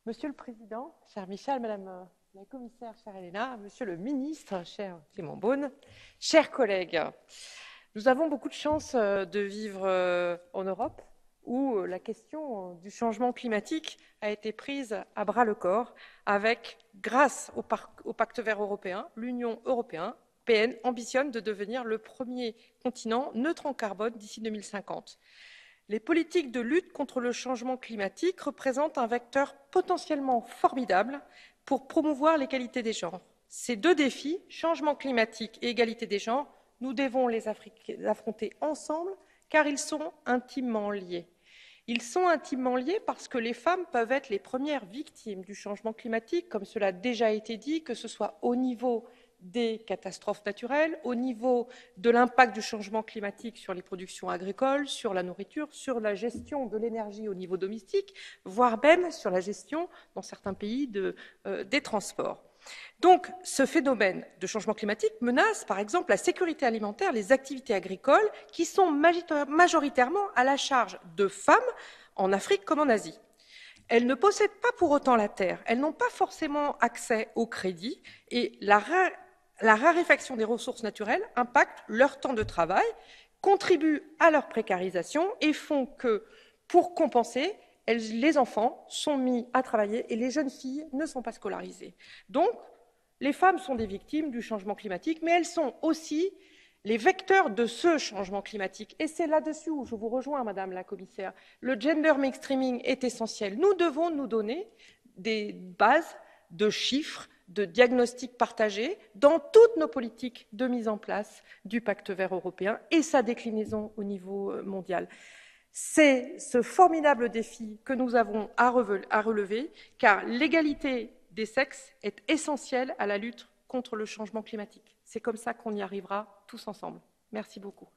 Monsieur le Président, cher Michel, Madame la Commissaire, chère Elena, Monsieur le Ministre, cher Clément Beaune, chers collègues, nous avons beaucoup de chance de vivre en Europe où la question du changement climatique a été prise à bras-le-corps avec, grâce au Pacte vert européen, l'Union européenne ambitionne de devenir le premier continent neutre en carbone d'ici 2050. Les politiques de lutte contre le changement climatique représentent un vecteur potentiellement formidable pour promouvoir l'égalité des genres. Ces deux défis, changement climatique et égalité des genres, nous devons les affronter ensemble car ils sont intimement liés. Ils sont intimement liés parce que les femmes peuvent être les premières victimes du changement climatique, comme cela a déjà été dit, que ce soit au niveau des catastrophes naturelles, au niveau de l'impact du changement climatique sur les productions agricoles, sur la nourriture, sur la gestion de l'énergie au niveau domestique, voire même sur la gestion, dans certains pays, des transports. Donc, ce phénomène de changement climatique menace, par exemple, la sécurité alimentaire, les activités agricoles, qui sont majoritairement à la charge de femmes en Afrique comme en Asie. Elles ne possèdent pas pour autant la terre, elles n'ont pas forcément accès au crédit et la raréfaction des ressources naturelles impacte leur temps de travail, contribue à leur précarisation et font que, pour compenser, les enfants sont mis à travailler et les jeunes filles ne sont pas scolarisées. Donc, les femmes sont des victimes du changement climatique, mais elles sont aussi les vecteurs de ce changement climatique. Et c'est là-dessus où je vous rejoins, Madame la Commissaire. Le gender mainstreaming est essentiel. Nous devons nous donner des bases de chiffres, de diagnostics partagés dans toutes nos politiques de mise en place du Pacte vert européen et sa déclinaison au niveau mondial. C'est ce formidable défi que nous avons à relever, car l'égalité des sexes est essentielle à la lutte contre le changement climatique. C'est comme ça qu'on y arrivera tous ensemble. Merci beaucoup.